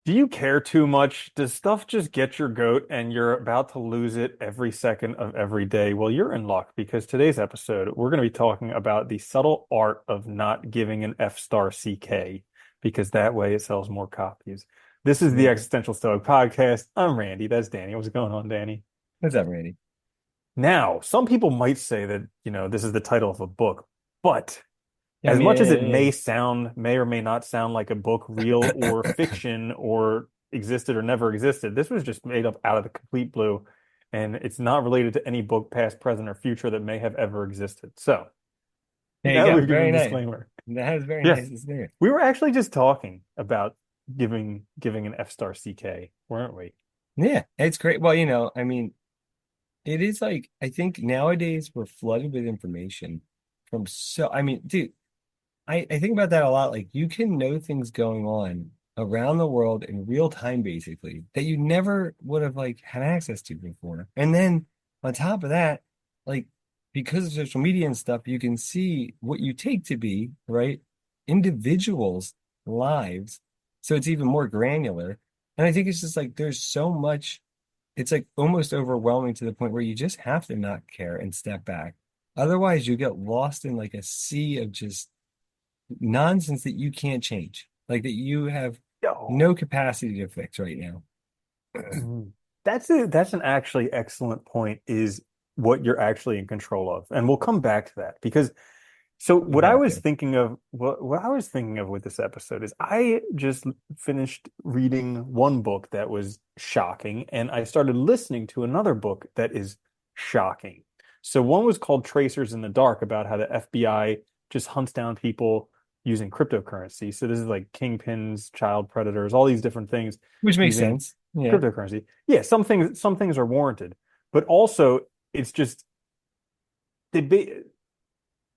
Do you care too much? Does stuff just get your goat and you're about to lose it every second of every day? Well, you're in luck because today's episode, we're going to be talking about the subtle art of not giving an F star CK because that way it sells more copies. This is the Yeah. Existential Stoic Podcast. I'm Randy. That's Danny. What's going on, Danny? What's up, Randy? Now, some people might say that, this is the title of a book, but Yeah, I as mean, much as it may or may not sound like a book, real or fiction, or existed or never existed, this was just made up out of the complete blue, and it's not related to any book, past, present, or future that may have ever existed. So there you now that go. we've given Very a nice. disclaimer. That is very Yes, nice to see. we were actually just talking about giving an F star CK, weren't we? Yeah, it's great. Well, I mean, it is like I think nowadays we're flooded with information from I mean, dude, I think about that a lot. Like you can know things going on around the world in real time, basically, that you never would have like had access to before. And then on top of that, like because of social media and stuff, you can see what you take to be, right, individuals' lives. So it's even more granular. And I think it's just like there's so much, it's like almost overwhelming to the point where you just have to not care and step back. Otherwise, you get lost in like a sea of just nonsense that you can't change, like that you have Yo. no capacity to fix right now. Mhm. That's an actually excellent point, is what you're actually in control of. And we'll come back to that because so You have to. what I was thinking of with this episode is I just finished reading one book that was shocking, and I started listening to another book that is shocking. So one was called Tracers in the Dark, about how the FBI just hunts down people using cryptocurrency. So this is like kingpins, child predators, all these different things Which makes using sense. Yeah. cryptocurrency. Yeah, some things are warranted, but also it's just it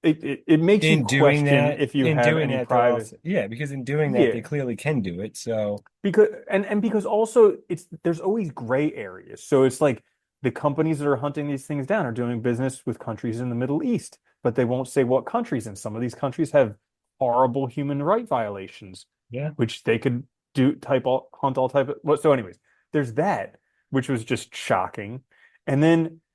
it makes you question if you In have doing any that, they're private. also, yeah, because in doing that, they Yeah, clearly can do it. So, because also there's always gray areas. So it's like the companies that are hunting these things down are doing business with countries in the Middle East, but they won't say what countries, and some of these countries have horrible human right violations, yeah. which they could hunt all type of. Well, so anyways, there's that, which was just shocking. And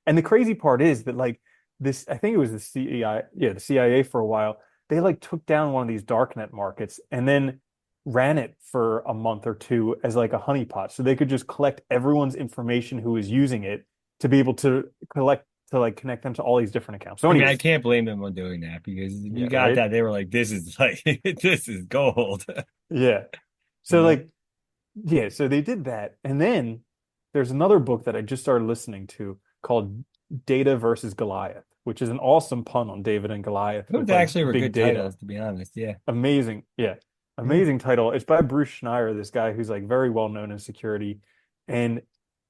the crazy part is that, like, this, I think it was the CIA, yeah, the CIA, for a while, they like took down one of these darknet markets and then ran it for a month or two as like a honeypot, so they could just collect everyone's information who is using it, to be able to collect, to like connect them to all these different accounts. So I mean, I anyways, can't blame them on doing that because yeah, you got right. that. They were like, this is like, this is gold. Yeah. You So know? like, yeah, so they did that. And then there's another book that I just started listening to called Data versus Goliath, which is an awesome pun on David and Goliath Those with like actually were big good data. titles, to be honest. Yeah. Amazing. Yeah. Yeah. Amazing title. It's by Bruce Schneier, this guy who's like very well known in security. And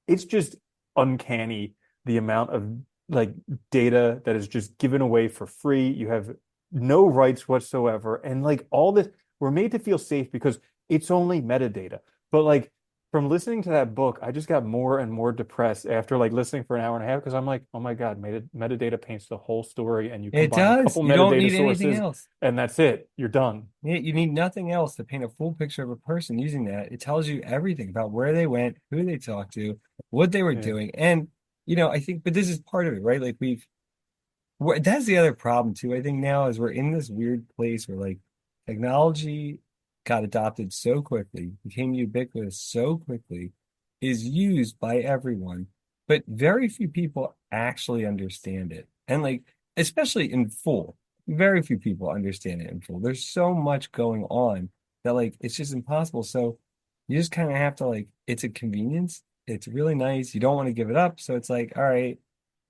it's just uncanny, the amount of like data that is just given away for free. You have no rights whatsoever. And like all this, we're made to feel safe because it's only metadata. But like from listening to that book, I just got more and more depressed after like listening for an hour and a half, because I'm like, oh my God, metadata paints the whole story, and you It combine a does. couple You don't metadata need anything sources else. and that's it. You're done. Yeah, you need nothing else to paint a full picture of a person using that. It tells you everything about where they went, who they talked to, what they were Yeah. doing. And, I think, but this is part of it, right? Like that's the other problem too. I think now is we're in this weird place where like technology got adopted so quickly, became ubiquitous so quickly, is used by everyone, but very few people actually understand it. And like, especially in full, very few people understand it in full. There's so much going on that like it's just impossible. So you just kind of have to like, it's a convenience. It's really nice. You don't want to give it up. So it's like, all right,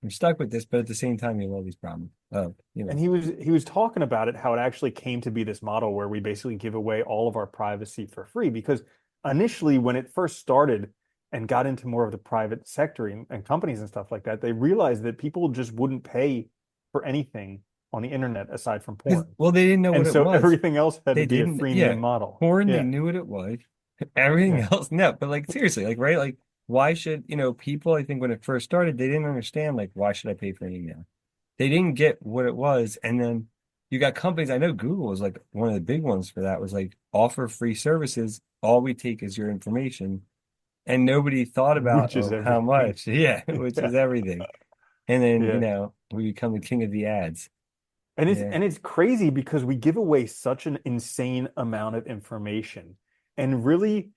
I'm stuck with this, but at the same time, you have all these problems. And he was talking about it, how it actually came to be this model where we basically give away all of our privacy for free. Because initially, when it first started and got into more of the private sector and companies and stuff like that, they realized that people just wouldn't pay for anything on the internet aside from because porn. well, they didn't know what And it so was. everything else had to They be a didn't, yeah. freemium model. Porn, they Yeah. knew what it was. Everything Yeah. else, no. But like seriously, like right, like why should people? I think when it first started, they didn't understand like why should I pay for anything now? They didn't get what it was, and then you got companies. I know Google was like one of the big ones for that was like offer free services. All we take is your information. And nobody thought about, which is oh, how everything. much? Yeah, which Yeah. is everything. And then, Yeah. we become the king of the ads. Yeah. And it's crazy because we give away such an insane amount of information. And really,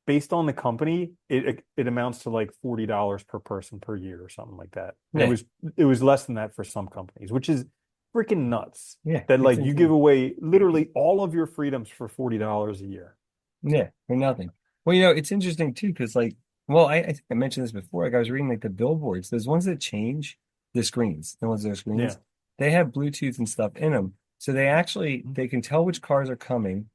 based on the company, it amounts to like $40 per person per year or something like that. And Yeah. it was less than that for some companies, which is freaking nuts. Yeah. That It's like you give insane. away literally all of your freedoms for $40 a year. Yeah. For nothing. Well, it's interesting too, because like, well, I think I mentioned this before. Like I was reading like the billboards, those ones that change the screens, the ones that are Yeah. screens, they have Bluetooth and stuff in them. So they can tell which cars are coming.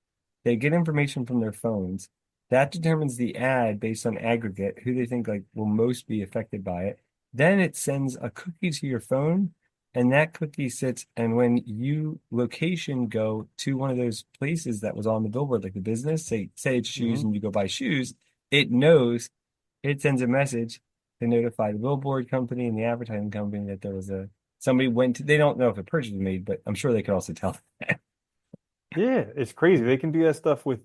They get information from their phones. That determines the ad based on aggregate, who they think like will most be affected by it. Then it sends a cookie to your phone, and that cookie sits, and when you location go to one of those places that was on the billboard, like the business, say it's shoes Hmm. and you go buy shoes, it knows, it sends a message to notify the billboard company and the advertising company that there was somebody went to, they don't know if a purchase was made, but I'm sure they could also tell that. Yeah, it's crazy. They can do that stuff with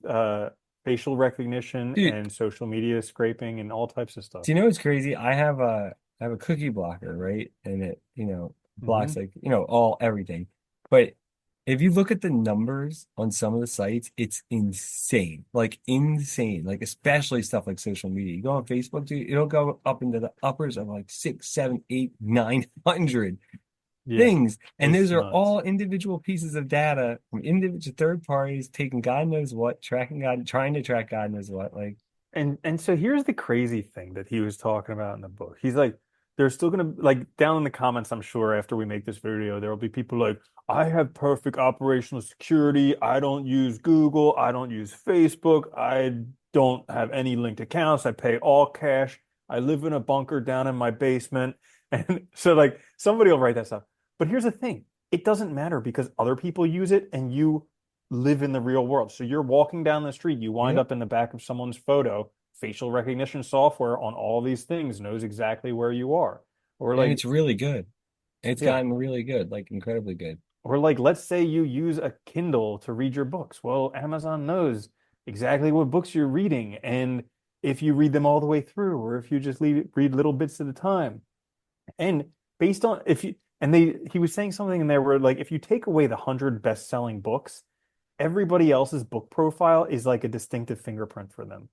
facial recognition Dude, and social media scraping and all types of stuff. do you know what's crazy? I have a cookie blocker, right? And it, blocks Hmm. like, all everything. But if you look at the numbers on some of the sites, it's insane. Like insane. Like especially stuff like social media. You go on Facebook, dude, it'll go up into the uppers of like six, seven, eight, 900 Yeah, things. And those it's are nuts. all individual pieces of data from individual third parties taking God knows what, tracking God, trying to track God knows what. Like, And so here's the crazy thing that he was talking about in the book. He's like, there's still gonna like down in the comments, I'm sure after we make this video, there will be people like, I have perfect operational security. I don't use Google. I don't use Facebook. I don't have any linked accounts. I pay all cash. I live in a bunker down in my basement. And so like somebody will write that stuff. But here's the thing, it doesn't matter because other people use it and you live in the real world. So you're walking down the street, you wind yeah. up in the back of someone's photo. Facial recognition software on all these things knows exactly where you are. Or And like, it's really good. It's yeah. gotten really good, like incredibly good. Or like, let's say you use a Kindle to read your books. Well, Amazon knows exactly what books you're reading and if you read them all the way through, or if you just read little bits at a time. And based on if you and they he was saying something in there where like if you take away the 100 best-selling books, everybody else's book profile is like a distinctive fingerprint for them.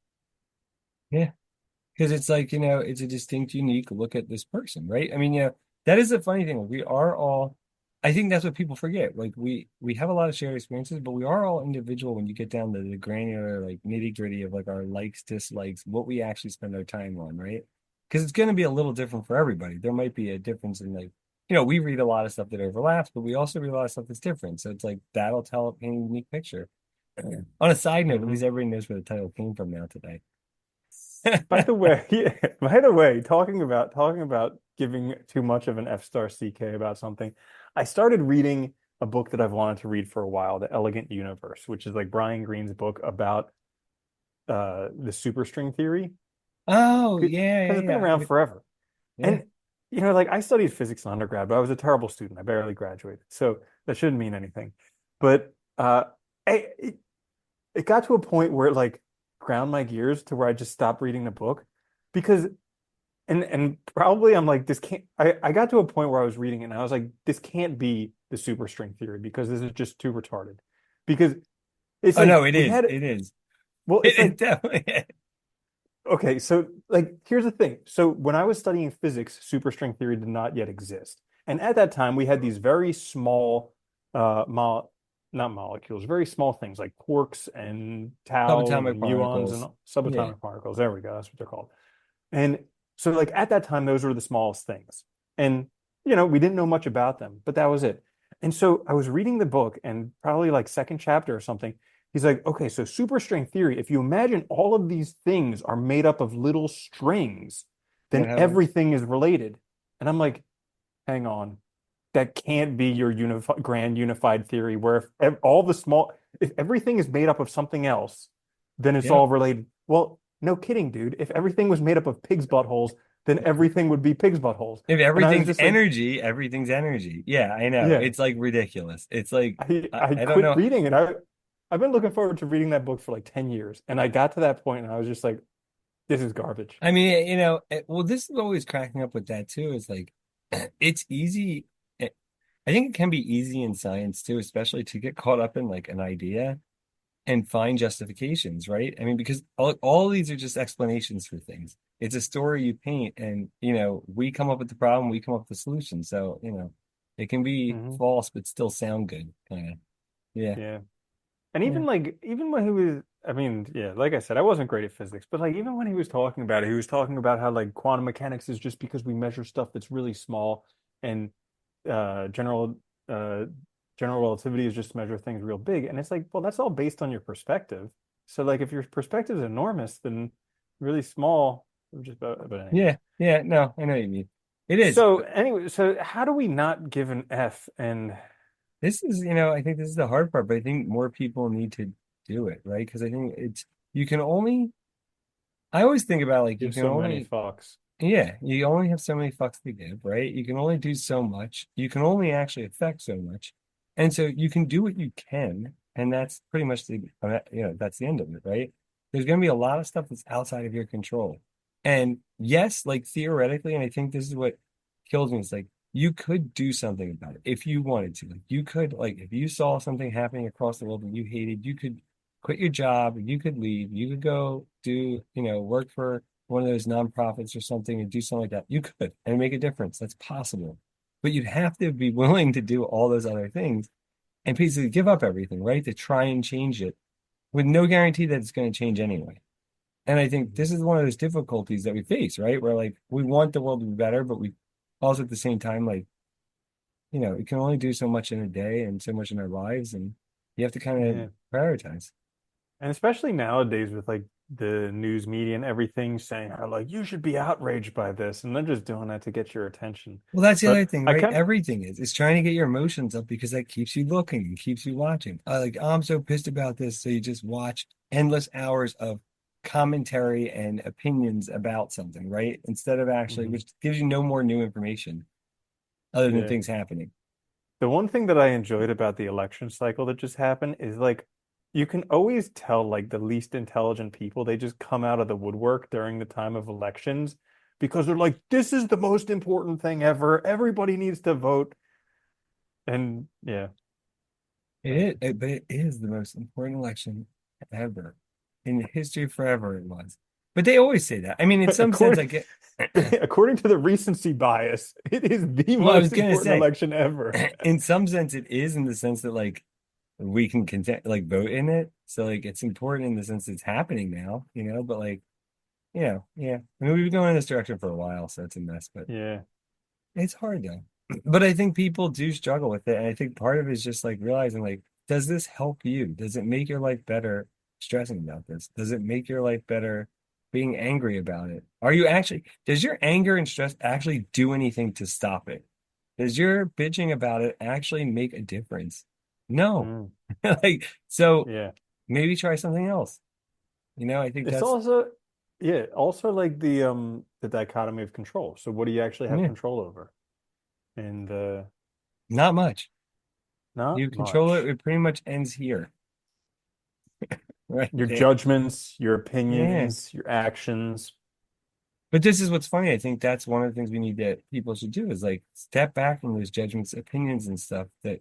Yeah. Because it's like, it's a distinct, unique look at this person, right? I mean, that is the funny thing. We are all, I think that's what people forget. Like we have a lot of shared experiences, but we are all individual when you get down to the granular, like nitty gritty of like our likes, dislikes, what we actually spend our time on, right? Because it's going to be a little different for everybody. There might be a difference in like, we read a lot of stuff that overlaps, but we also read a lot of stuff that's different. So it's like that'll tell a unique picture. On a side note, at Hmm. least everybody knows where the title came from now today. By the way, yeah, by the way, talking about giving too much of an F star CK about something, I started reading a book that I've wanted to read for a while, The Elegant Universe, which is like Brian Greene's book about the superstring theory, Oh, because it's been yeah, around yeah. forever. Yeah. And like I studied physics in undergrad, but I was a terrible student. I barely graduated, so that shouldn't mean anything. But it got to a point where it like ground my gears to where I just stopped reading the book because and probably I'm like this can't I got to a point where I was reading it and I was like this can't be the superstring theory because this is just too retarded because it's Oh like no, it we is. had It is. well it's It like definitely is. okay, so like here's the thing. So when I was studying physics, superstring theory did not yet exist. And at that time we had these very small mo not molecules, very small things like quarks and taus Subatomic and muons and particles. Yeah. subatomic particles. There we go. That's what they're called. And so like at that time those were the smallest things. And we didn't know much about them, but that was it. And so I was reading the book and probably like second chapter or something, he's like, okay, so superstring theory, if you imagine all of these things are made up of little strings, What then happens? everything is related. And I'm like, hang on, that can't be your grand unified theory where if everything is made up of something else, then it's Yeah. all related. Well, no kidding, dude. If everything was made up of pigs' buttholes, then everything would be pig's buttholes. If And I was everything's just like, energy, everything's energy. Yeah, I know. yeah, It's like ridiculous. It's like I I don't quit know. reading it. I've been looking forward to reading that book for like 10 years. And I got to that point and I was just like, this is garbage. I mean, well, this is always cracking up with that too. Is like it's easy. I think it can be easy in science too, especially to get caught up in like an idea and find justifications, right? I mean, because all these are just explanations for things. It's a story you paint, and we come up with the problem, we come up with the solution. So, it can be Hmm. false but still sound good, kind of. Yeah, Yeah. And yeah, even when he was, I mean, yeah, like I said, I wasn't great at physics, but like even when he was talking about it, he was talking about how like quantum mechanics is just because we measure stuff that's really small, and uh general uh general relativity is just to measure things real big. And it's like, well, that's all based on your perspective. So like if your perspective is enormous, then really small, just but anyway. yeah, yeah. No, I know what you mean. It is. So anyway, so how do we not give an F? And This is, I think this is the hard part, but I think more people need to do it, right? Because I think you can only, I always think about like, you give can so many only, fucks. yeah, you only have so many fucks to give, right? You can only do so much. You can only actually affect so much. And so you can do what you can. And that's pretty much that's the end of it, right? There's going to be a lot of stuff that's outside of your control. And yes, like theoretically, and I think this is what kills me, is like you could do something about it if you wanted to. Like you could, like if you saw something happening across the world that you hated, you could quit your job, you could leave, you could go do, work for one of those nonprofits or something and do something like that. You could and make a difference. That's possible. But you'd have to be willing to do all those other things and basically give up everything, right? To try and change it with no guarantee that it's going to change anyway. And I think Mhm. this is one of those difficulties that we face, right? Where like we want the world to be better, but we also at the same time, like, we can only do so much in a day and so much in our lives, and you have to kind of Yeah. prioritize. And especially nowadays with like the news media and everything saying how like you should be outraged by this, and they're just doing that to get your attention. Well, that's the other But thing, I right? kept, Everything is. It's trying to get your emotions up because that keeps you looking and keeps you watching. Like, oh, I'm so pissed about this. So you just watch endless hours of commentary and opinions about something, right? Instead of actually, Mhm. which gives you no more new information other than Yeah. things happening. The one thing that I enjoyed about the election cycle that just happened is like you can always tell like the least intelligent people, they just come out of the woodwork during the time of elections because they're like, this is the most important thing ever. Everybody needs to vote. And yeah, But it is the most important election ever in history forever. It was. But they always say that. I mean, in some sense, I according get. according to the recency bias, it is the Well, I was most gonna important say, election ever. in some sense, it is in the sense that like we can like vote in it. So like it's important in the sense it's happening now, but like, yeah. I mean, we've been going in this direction for a while, so it's a mess, but Yeah. it's hard though. But I think people do struggle with it. And I think part of it is just like realizing like, does this help you? Does it make your life better stressing about this? Does it make your life better being angry about it? Does your anger and stress actually do anything to stop it? Does your bitching about it actually make a difference? No. Mm, Like, so yeah. maybe try something else. I think It's that's, also, yeah, also like the dichotomy of control. So what do you actually have yeah, control over? And not much. not You control it, much. it pretty much ends here, right? Your Yeah. judgments, your Yeah. opinions, your actions. But this is what's funny. I think that's one of the things we need that people should do is like step back from those judgments, opinions, and stuff that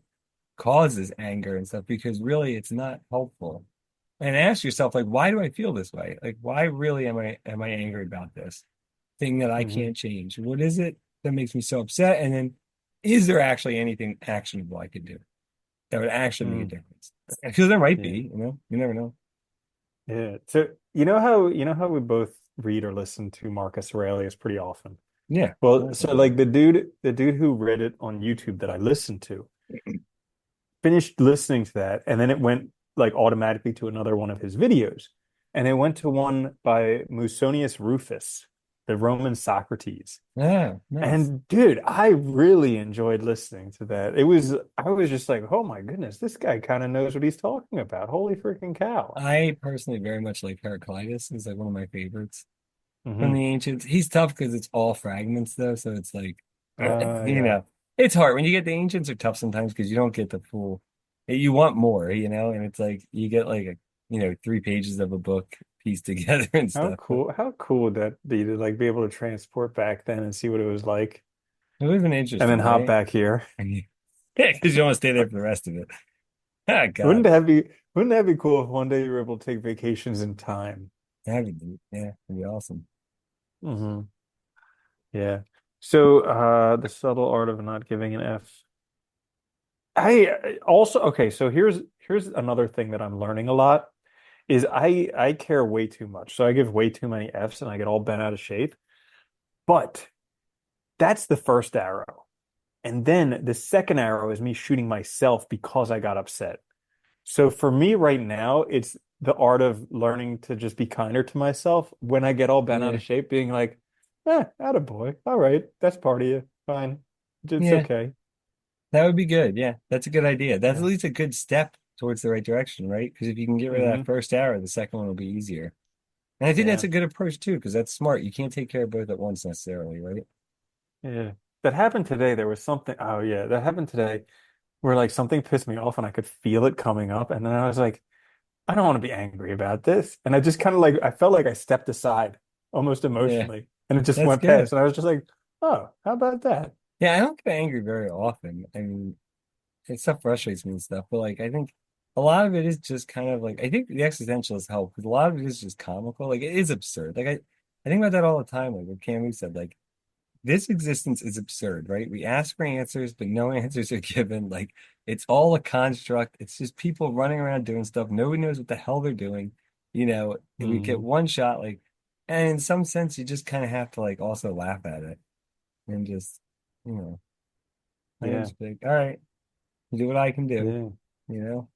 causes anger and stuff because really it's not helpful. And ask yourself, like, why do I feel this way? Like, why really am I angry about this thing that I Hmm. can't change? What is it that makes me so upset? And then is there actually anything actionable I could do that would actually make a Mm, difference? Because there might yeah. be, you never know. Yeah. So you know how we both read or listen to Marcus Aurelius pretty often. Yeah. Well, Cool. so like the dude who read it on YouTube that I listened to, finished listening to that, and then it went like automatically to another one of his videos. And it went to one by Musonius Rufus, the Roman Socrates. Yeah, nice. And dude, I really enjoyed listening to that. I was just like, oh my goodness, this guy kind of knows what he's talking about. Holy freaking cow. I personally very much like Heraclitus. He's like one of my favorites. from Hmm. the ancients. He's tough because it's all fragments though, so it's like you Yeah. know, it's hard when you get the ancients are tough sometimes because you don't get the full. You want more, and it's like you get like 3 pages of a book pieced together and How stuff. But cool, how cool would that be to like be able to transport back then and see what it was like it would have been and then interesting, hop right? back here? Yeah, because you want to stay there for the rest of it. Oh Wouldn't God, that be wouldn't that be cool if one day you were able to take vacations in time? that'd be neat. Yeah, that'd be awesome. Hmm. Yeah. So the subtle art of not giving an F. I also okay, so here's another thing that I'm learning a lot is I care way too much. So I give way too many Fs and I get all bent out of shape. But that's the first arrow. And then the second arrow is me shooting myself because I got upset. So for me right now, it's the art of learning to just be kinder to myself when I get all bent out Yeah, of shape, being like, attaboy. All right, that's part of you. Fine. It's yeah, okay. that would be good. Yeah, that's a good idea. That's at Yeah. least a good step towards the right direction, right? Because if you can get rid of that Hmm. first arrow, the second one will be easier. And I think that's Yeah. a good approach too, because that's smart. You can't take care of both at once necessarily, right? Yeah. That happened today. There was something. Oh yeah, that happened today where like something pissed me off and I could feel it coming up. And then I was like, I don't want to be angry about this. And I just kind of like I felt like I stepped aside almost Yeah, emotionally and it just that's went good. past. And I was just like, oh, how about that? Yeah, I don't get angry very often. I mean, stuff frustrates me and stuff, but like I think a lot of it is just kind of like I think the existentialists help because a lot of it is just comical. Like it is absurd. Like I think about that all the time. Like what Camus said, like this existence is absurd, right? We ask for answers, but no answers are given. Like it's all a construct. It's just people running around doing stuff. Nobody knows what the hell they're doing. We get Hmm. one shot, like, and in some sense, you just kind of have to like also laugh at it and just, you know, I can Yeah. just be like, all right, do what I can do, Yeah. you know?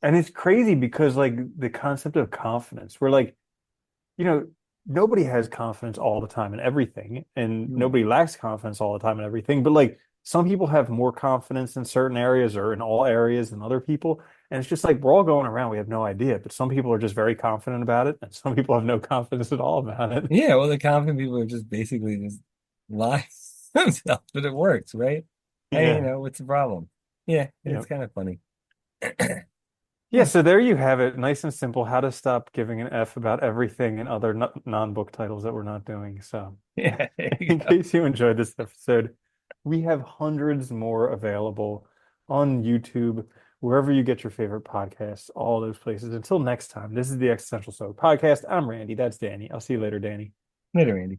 And it's crazy because like the concept of confidence, we're like, you know, nobody has confidence all the time in everything, and Hmm. nobody lacks confidence all the time in everything. But like some people have more confidence in certain areas or in all areas than other people. And it's just like we're all going around, we have no idea. But some people are just very confident about it, and some people have no confidence at all about it. Yeah, well, the confident people are just basically just lying themselves, but it works, right? Hey, Yeah. what's the problem? Yeah, Yeah. it's kind of funny. Yeah, so there you have it. Nice and simple. How to stop giving an F about everything and other non-book titles that we're not doing. So, Yeah, there you in go. case you enjoyed this episode, we have hundreds more available on YouTube, wherever you get your favorite podcasts, all those places. Until next time, this is the Existential Soul Podcast. I'm Randy. That's Danny. I'll see you later, Danny. Later, Andy.